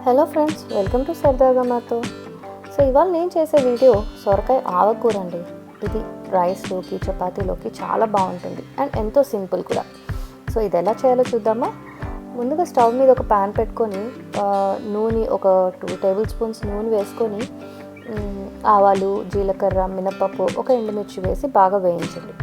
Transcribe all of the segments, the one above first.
Hello friends, welcome to సరదాగా మాతో. So ఇవాళ నేను చేసే వీడియో సొరకాయ ఆవకూర అండి. ఇది రైస్లోకి చపాతీలోకి చాలా బాగుంటుంది అండ్ ఎంతో సింపుల్ కూడా. సో ఇది ఎలా చేయాలో చూద్దామా. ముందుగా స్టవ్ మీద ఒక ప్యాన్ పెట్టుకొని నూనె ఒక 2 టేబుల్ స్పూన్స్ నూనె వేసుకొని ఆవాలు, జీలకర్ర, మినపప్పు, ఒక ఎండుమిర్చి వేసి బాగా వేయించండి.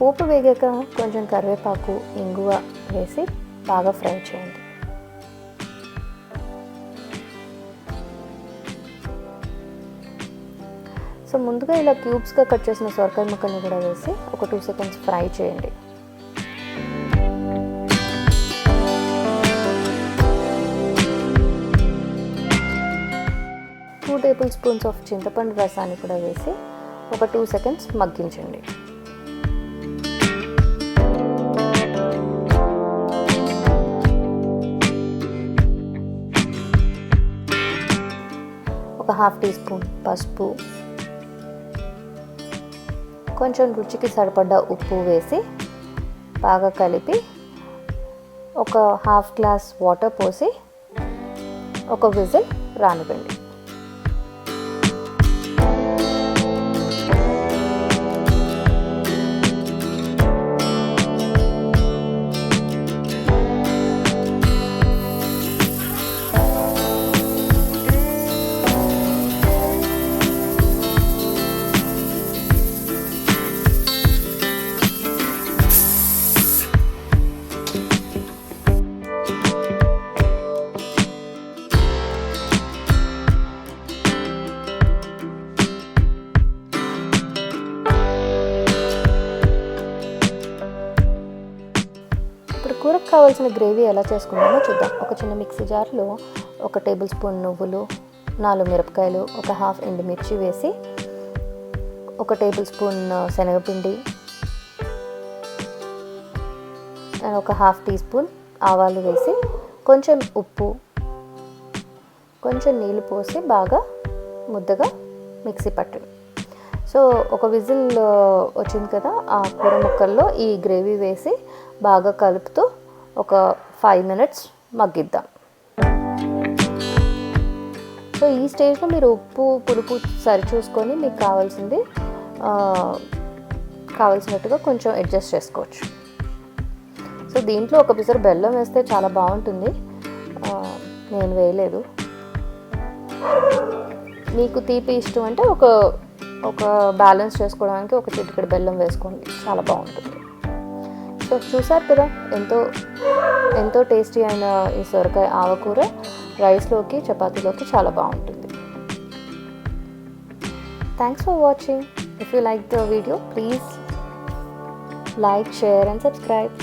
పోపు వేగాక కొంచెం కరివేపాకు, ఇంగువ వేసి బాగా ఫ్రై చేయండి. సో ముందుగా ఇలా క్యూబ్స్గా కట్ చేసిన సొరకాయ ముక్కల్ని కూడా వేసి ఒక 2 సెకండ్స్ ఫ్రై చేయండి. టూ టేబుల్ స్పూన్స్ ఆఫ్ చింతపండు రసాన్ని కూడా వేసి ఒక 2 సెకండ్స్ మగ్గించండి. ఒక హాఫ్ టీ స్పూన్ పసుపు, కొంచెం రుచికి సరిపడ్డ ఉప్పు వేసి బాగా కలిపి ఒక హాఫ్ గ్లాస్ వాటర్ పోసి ఒక విజిల్ రానివ్వండి. కూరకు కావాల్సిన గ్రేవీ ఎలా చేసుకుంటామో చూద్దాం. ఒక చిన్న మిక్సీ జార్లో 1 టేబుల్ స్పూన్ నువ్వులు, 4 మిరపకాయలు, ఒక హాఫ్ ఎండుమిర్చి వేసి 1 టేబుల్ స్పూన్ శనగపిండి అండ్ ఒక హాఫ్ టీ స్పూన్ ఆవాలు వేసి కొంచెం ఉప్పు, కొంచెం నీళ్ళు పోసి బాగా ముద్దగా మిక్సీ పట్టండి. సో ఒక విజిల్ వచ్చింది కదా, ఆ కూర ముక్కల్లో ఈ గ్రేవీ వేసి బాగా కలుపుతూ ఒక 5 మినిట్స్ మగ్గిద్దాం. సో ఈ స్టేజ్లో మీరు ఉప్పు, పులుపు సరి చూసుకొని మీకు కావాల్సినట్టుగా కొంచెం అడ్జస్ట్ చేసుకోవచ్చు. సో దీంట్లో ఒక పిసరు బెల్లం వేస్తే చాలా బాగుంటుంది. నేను వేయలేదు. మీకు తీపి ఇష్టం అంటే ఒక బ్యాలెన్స్ చేసుకోవడానికి ఒక చిటికెడు బెల్లం వేసుకోండి, చాలా బాగుంటుంది. సో చూసారు కదా, ఎంతో టేస్టీ అయిన ఈ సొరకాయ ఆవకూర రైస్లోకి, చపాతీలోకి చాలా బాగుంటుంది. Thanks for watching. If you like the video, please like, share and subscribe.